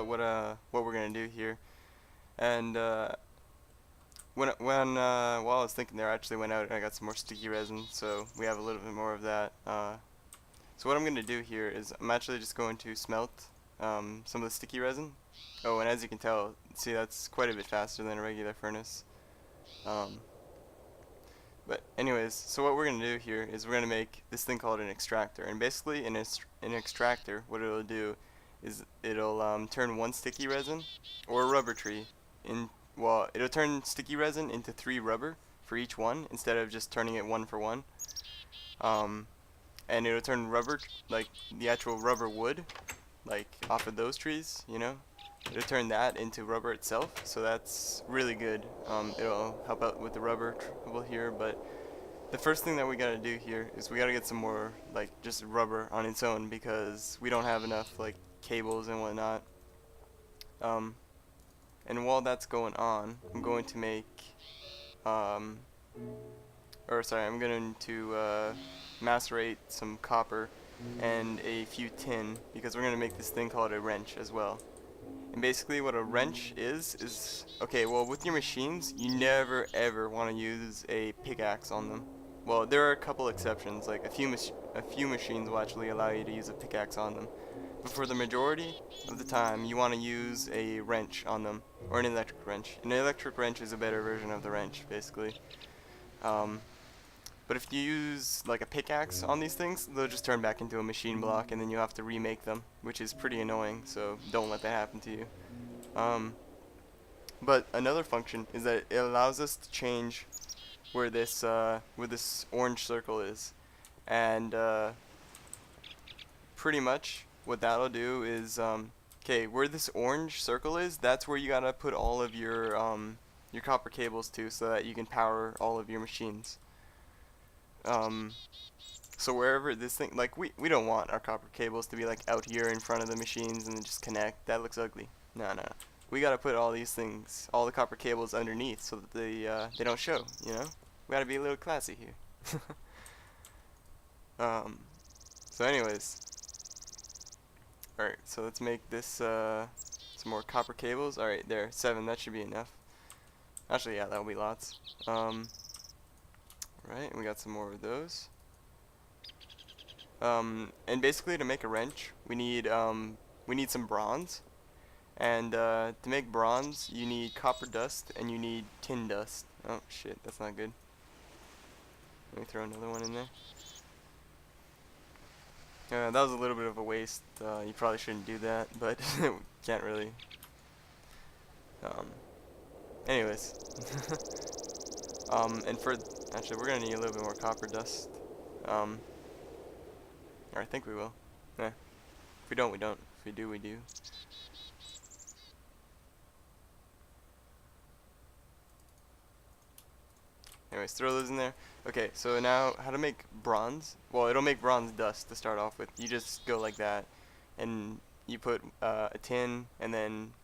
about what we're gonna do here. And while I was thinking there, I actually went out and I got some more sticky resin, so we have a little bit more of that. So what I'm gonna do here is I'm actually just going to smelt some of the sticky resin. Oh, and as you can tell, see, that's quite a bit faster than a regular furnace. Um, but anyways, so what we're gonna do here is we're gonna make this thing called an extractor, and basically an extractor, what it'll do is it'll turn one sticky resin or a rubber tree in well, it'll turn sticky resin into 3 rubber for each one instead of just turning it one for one. Um, and it'll turn rubber, like the actual rubber wood, like off of those trees, you know, it'll turn that into rubber itself, so that's really good. It'll help out with the rubber trouble here, but the first thing that we gotta do here is we gotta get some more, like, just rubber on its own, because we don't have enough, like, cables and whatnot. Um, and while that's going on, I'm going to make, um, I'm going to macerate some copper and a few tin, because we're going to make this thing called a wrench as well. And basically what a wrench is, okay, well, with your machines, you never ever want to use a pickaxe on them. Well, there are a couple exceptions, like a few machines will actually allow you to use a pickaxe on them. But for the majority of the time, you want to use a wrench on them, or an electric wrench. An electric wrench is a better version of the wrench, basically. Um, but if you use like a pickaxe on these things, they'll just turn back into a machine block, and then you have to remake them, which is pretty annoying, so don't let that happen to you. Um, but another function is that it allows us to change where this orange circle is. And pretty much what that'll do is, okay, where this orange circle is, that's where you gotta put all of your copper cables to, so that you can power all of your machines. Um, so wherever this thing, like, we don't want our copper cables to be like out here in front of the machines and then just connect. That looks ugly. No, no. We gotta put all these things, all the copper cables underneath, so that they don't show. You know, we gotta be a little classy here. um, so anyways, all right. So let's make this some more copper cables. All right, there, 7. That should be enough. Actually, yeah, that'll be lots. Right, we got some more of those. And basically to make a wrench, we need some bronze. And to make bronze, you need copper dust and you need tin dust. Oh shit, that's not good. Let me throw another one in there. That was a little bit of a waste. You probably shouldn't do that, but can't really. Anyways. And for actually, we're gonna need a little bit more copper dust. Or I think we will. If we don't, we don't. If we do, we do. Anyways, throw those in there. Okay, so now how to make bronze? Well, it'll make bronze dust to start off with. You just go like that, and you put a tin and then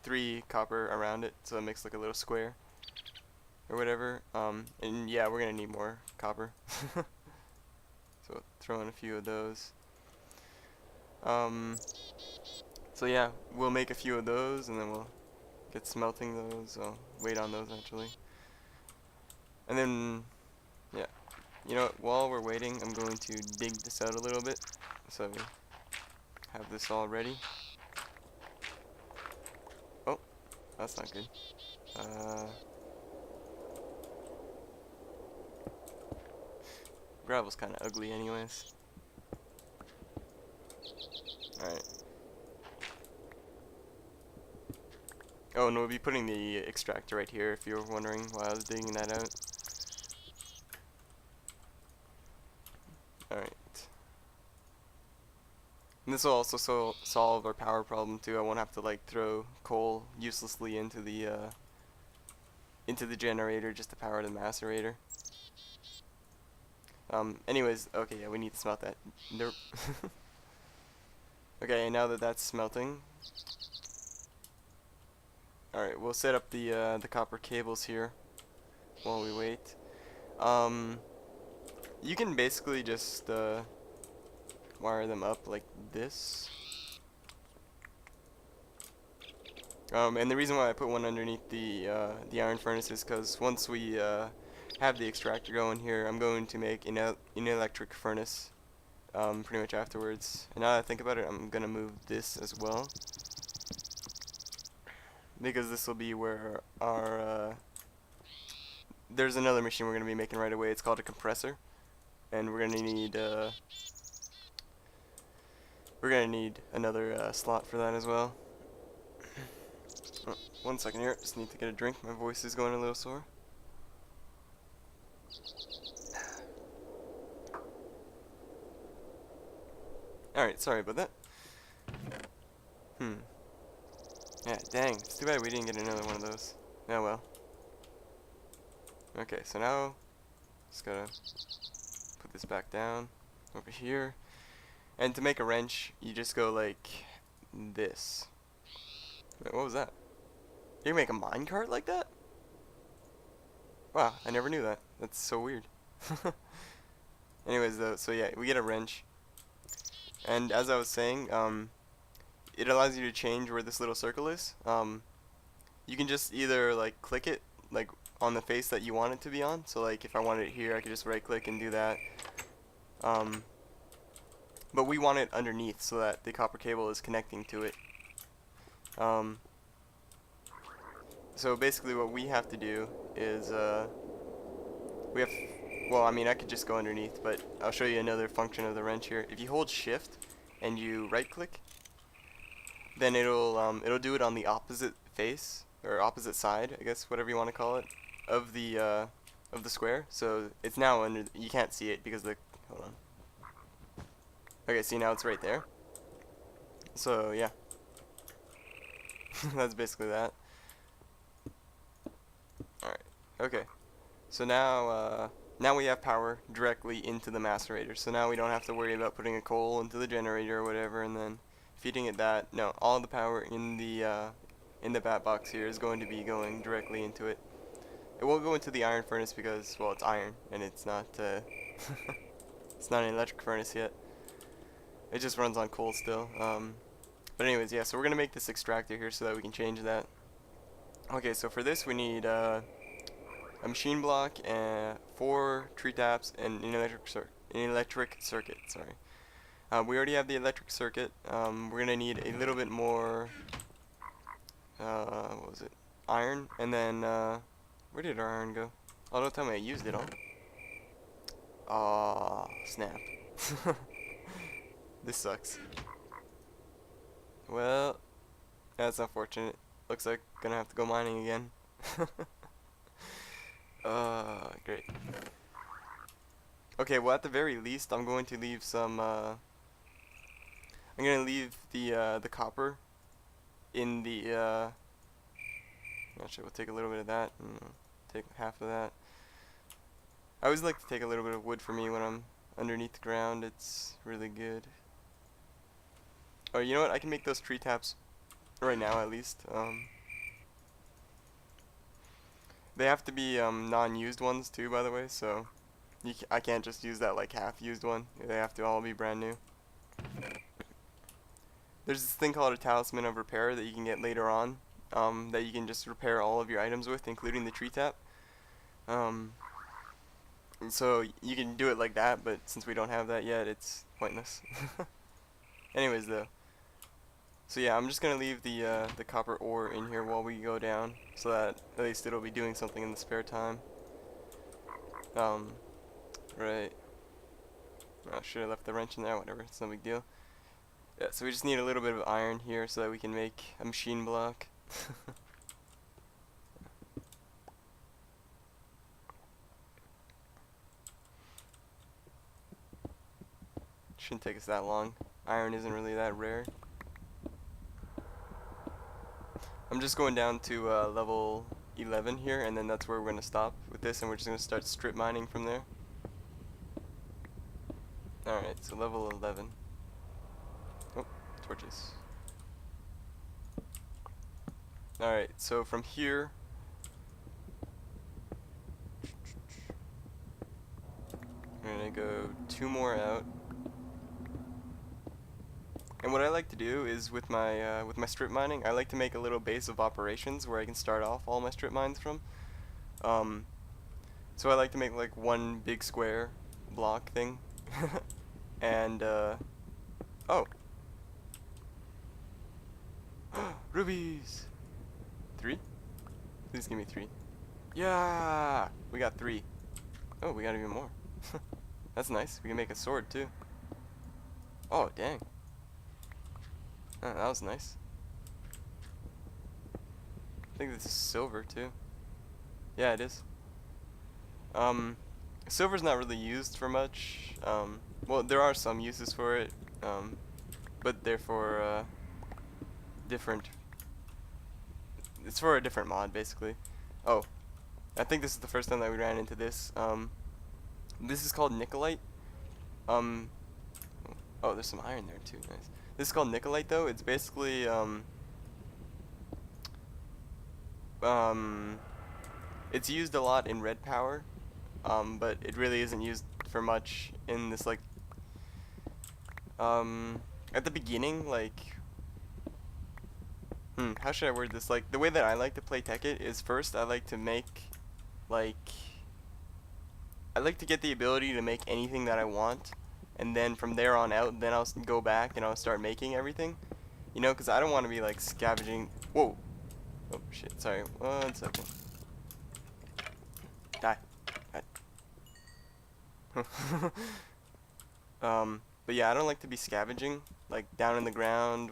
3 copper around it, so it makes like a little square or whatever. And yeah, we're gonna need more copper. So throw in a few of those. So yeah, we'll make a few of those, and then we'll get smelting those. I'll wait on those actually. And then, yeah, you know what, while we're waiting, I'm going to dig this out a little bit, so we have this all ready. Oh, that's not good. Gravel's kind of ugly anyways. Alright. Oh, and we'll be putting the extractor right here if you were wondering why I was digging that out. Alright. And this will also solve our power problem too. I won't have to like throw coal uselessly into the generator just to power the macerator. Anyways, okay, yeah, we need to smelt that. Nope. Okay, and now that that's smelting, alright, we'll set up the copper cables here while we wait. You can basically just wire them up like this. And the reason why I put one underneath the iron furnace is because once we have the extractor going here, I'm going to make an electric furnace pretty much afterwards. And now that I think about it, I'm gonna move this as well because this will be where our there's another machine we're gonna be making right away. It's called a compressor, and we're gonna need another slot for that as well. Oh, 1 second here, just need to get a drink. My voice is going a little sore. Alright, sorry about that. Yeah, dang, it's too bad we didn't get another one of those. Oh well. Okay, so now, just gotta put this back down, over here. And to make a wrench, you just go like this. Wait, what was that? You can make a minecart like that? Wow, I never knew that. That's so weird. Anyways though, so yeah, we get a wrench. And as I was saying, it allows you to change where this little circle is. You can just either like click it like on the face that you want it to be on. So like if I wanted it here, I could just right click and do that. But we want it underneath so that the copper cable is connecting to it. So basically what we have to do is well, I mean I could just go underneath, but I'll show you another function of the wrench here. If you hold shift and you right click, then it'll do it on the opposite face or opposite side, I guess, whatever you want to call it, of the square. So it's now under, you can't see it because hold on. Okay, see, now it's right there. So yeah. That's basically that. Alright. Okay. So now we have power directly into the macerator. So now we don't have to worry about putting a coal into the generator or whatever and then feeding it that. No, all the power in the bat box here is going to be going directly into it. It won't go into the iron furnace because, well, it's iron and it's not it's not an electric furnace yet. It just runs on coal still. But anyways, yeah, so we're gonna make this extractor here so that we can change that. Okay, so for this we need a machine block and 4 tree taps and an electric circuit. Sorry. We already have the electric circuit. We're gonna need a little bit more. What was it? Iron, and then where did our iron go? Oh, don't tell me I used it all. Aw, snap. This sucks. Well, that's unfortunate. Looks like gonna have to go mining again. Great. Okay, well at the very least, I'm going to leave some. I'm gonna leave the copper in the. Actually, we'll take a little bit of that and take half of that. I always like to take a little bit of wood for me when I'm underneath the ground. It's really good. Oh, you know what? I can make those tree taps right now, at least. They have to be non-used ones too, by the way. So I can't just use that like half-used one. They have to all be brand new. There's this thing called a talisman of repair that you can get later on. That you can just repair all of your items with, including the tree tap. So you can do it like that, but since we don't have that yet, it's pointless. Anyways, though. So yeah, I'm just gonna leave the copper ore in here while we go down, so that at least it'll be doing something in the spare time. Right. I should have left the wrench in there. Whatever, it's no big deal. Yeah, so we just need a little bit of iron here so that we can make a machine block. Shouldn't take us that long. Iron isn't really that rare. I'm just going down to level 11 here, and then that's where we're going to stop with this, and we're just going to start strip mining from there. Alright, so level 11. Oh, torches. Alright, so from here, we're going to go 2 more out. And what I like to do is with my strip mining, I like to make a little base of operations where I can start off all my strip mines from. Um, so I like to make like one big square block thing, and oh, rubies! 3? Please give me 3. Yeah, we got 3. Oh, we got even more. That's nice. We can make a sword too. Oh, dang. Oh, that was nice. I think this is silver too. Yeah, it is. Um, Silver's not really used for much. Well, there are some uses for it, but they're for different. It's for a different mod, basically. Oh, I think this is the first time that we ran into this. This is called Nicolite. Um, oh, there's some iron there too. Nice. This is called Nicolite, though. It's basically um, it's used a lot in red power, but it really isn't used for much in this like at the beginning, like how should I word this? Like the way that I like to play Tekkit is first I like to make like I like to get the ability to make anything that I want, and then from there on out, then I'll go back and I'll start making everything. You know, because I don't want to be like scavenging. Whoa. Oh shit. Sorry. 1 second. Die. Die. But yeah, I don't like to be scavenging like down in the ground,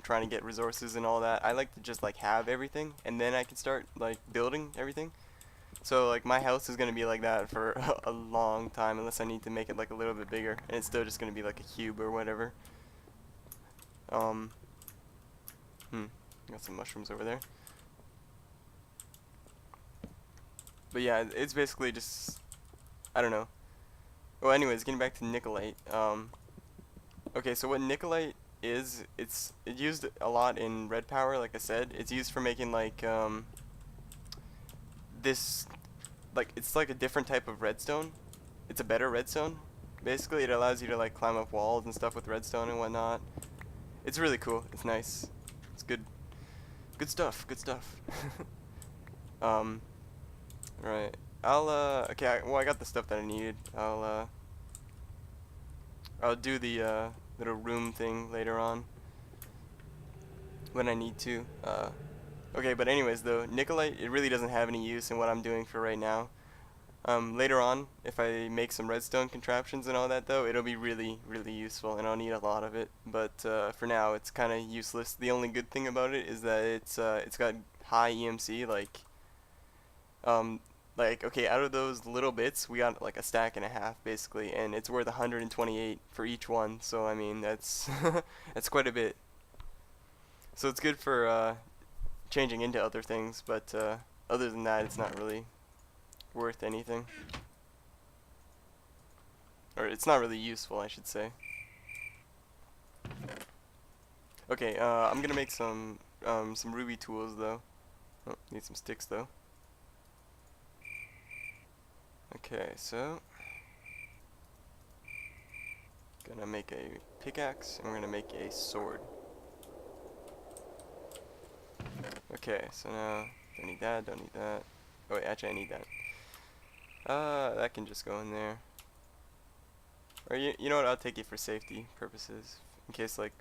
trying to get resources and all that. I like to just like have everything, and then I can start like building everything. So like my house is gonna be like that for a long time unless I need to make it like a little bit bigger, and it's still just gonna be like a cube or whatever. Um, got some mushrooms over there. But yeah, it's basically just I don't know. Well, anyways, getting back to Nicolite. Okay, so what Nicolite is, it's used a lot in red power. Like I said, it's used for making like this like it's like a different type of redstone. It's a better redstone. Basically, it allows you to like climb up walls and stuff with redstone and whatnot. It's really cool. It's nice. It's good. Good stuff. Good stuff. um, right. Okay. Well, I got the stuff that I needed. I'll do the little room thing later on when I need to. Okay. But anyways, though, Nicolite it really doesn't have any use in what I'm doing for right now. Later on, if I make some redstone contraptions and all that, though, it'll be really, really useful, and I'll need a lot of it. But for now, it's kind of useless. The only good thing about it is that it's got high EMC. Like okay, out of those little bits, we got like a stack and a half basically, and it's worth 128 for each one. So I mean, that's that's quite a bit. So it's good for changing into other things, but other than that, it's not really worth anything, or it's not really useful, I should say. Okay, I'm gonna make some ruby tools though. Oh, need some sticks though. Okay, so gonna make a pickaxe and we're gonna make a sword. Okay, so now don't need that, don't need that. Oh wait, actually I need that. That can just go in there. Or you know what, I'll take it for safety purposes. In case like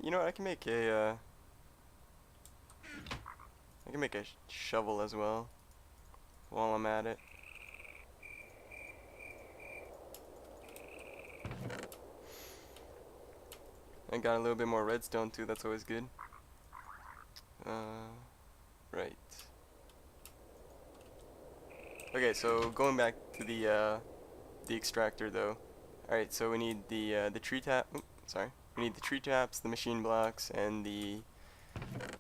you know what, I can make a shovel as well while I'm at it. I got a little bit more redstone too, that's always good. Right. Okay, so going back to the extractor though. Alright, so we need the tree tap. Oops, sorry. We need the tree taps, the machine blocks, and the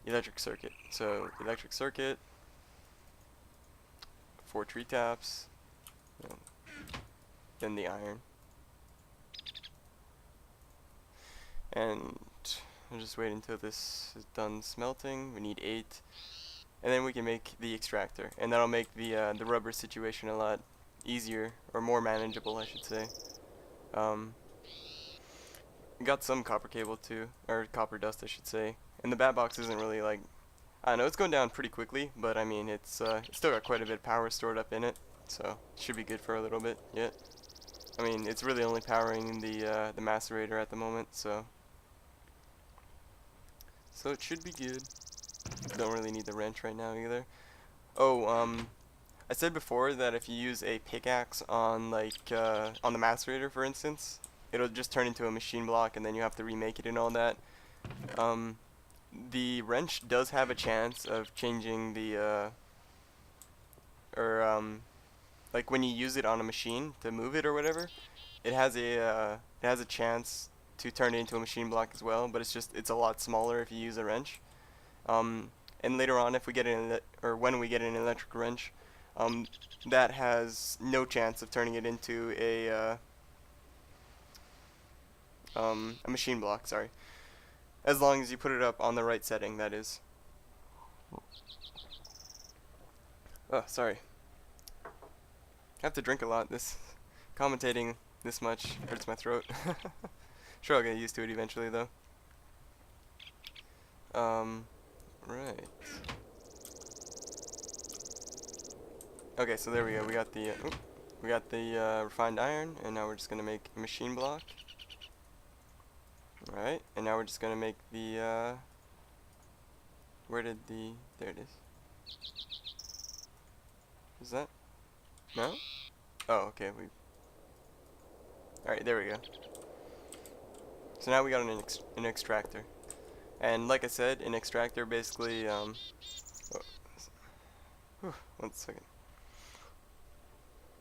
electric circuit. So electric circuit, 4 tree taps, then the iron. And I'll just wait until this is done smelting. We need 8. And then we can make the extractor, and that'll make the rubber situation a lot easier, or more manageable, I should say. got some copper cable too, or copper dust I should say. And the bat box isn't really like, I don't know, it's going down pretty quickly, but I mean it's still got quite a bit of power stored up in it, so it should be good for a little bit yet. I mean it's really only powering the macerator at the moment, so it should be good. Don't really need the wrench right now either. Oh, I said before that if you use a pickaxe on on the macerator for instance, it'll just turn into a machine block and then you have to remake it and all that. The wrench does have a chance of changing the like when you use it on a machine to move it or whatever, it has a chance to turn it into a machine block as well, but it's a lot smaller if you use a wrench. And later on, if we get or when we get an electric wrench, that has no chance of turning it into a machine block. Sorry, as long as you put it up on the right setting, that is. Oh, sorry. I have to drink a lot. This commentating this much hurts my throat. Sure, I'll get used to it eventually, though. Right. Okay, so there we go. We got the refined iron, and now we're just gonna make a machine block. Right, and now we're just gonna make the where did the there it is. Is that? No? Oh, okay. Alright, there we go. So now we got an extractor. And like I said, an extractor basically, one second.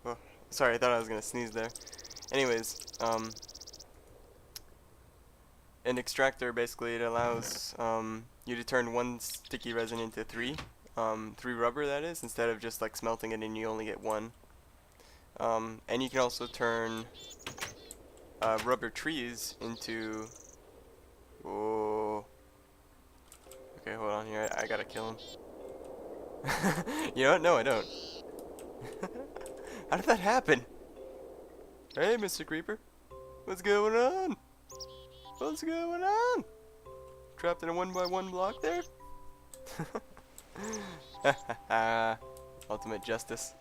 Oh, sorry, I thought I was gonna sneeze there. Anyways, an extractor basically it allows you to turn one sticky resin into three rubber, that is, instead of just like smelting it and you only get one. And you can also turn rubber trees into. Whoa. Okay, hold on here. I gotta kill him. You know what? No, I don't. How did that happen? Hey, Mr. Creeper. What's going on? What's going on? Trapped in a 1x1 block there? Ultimate justice.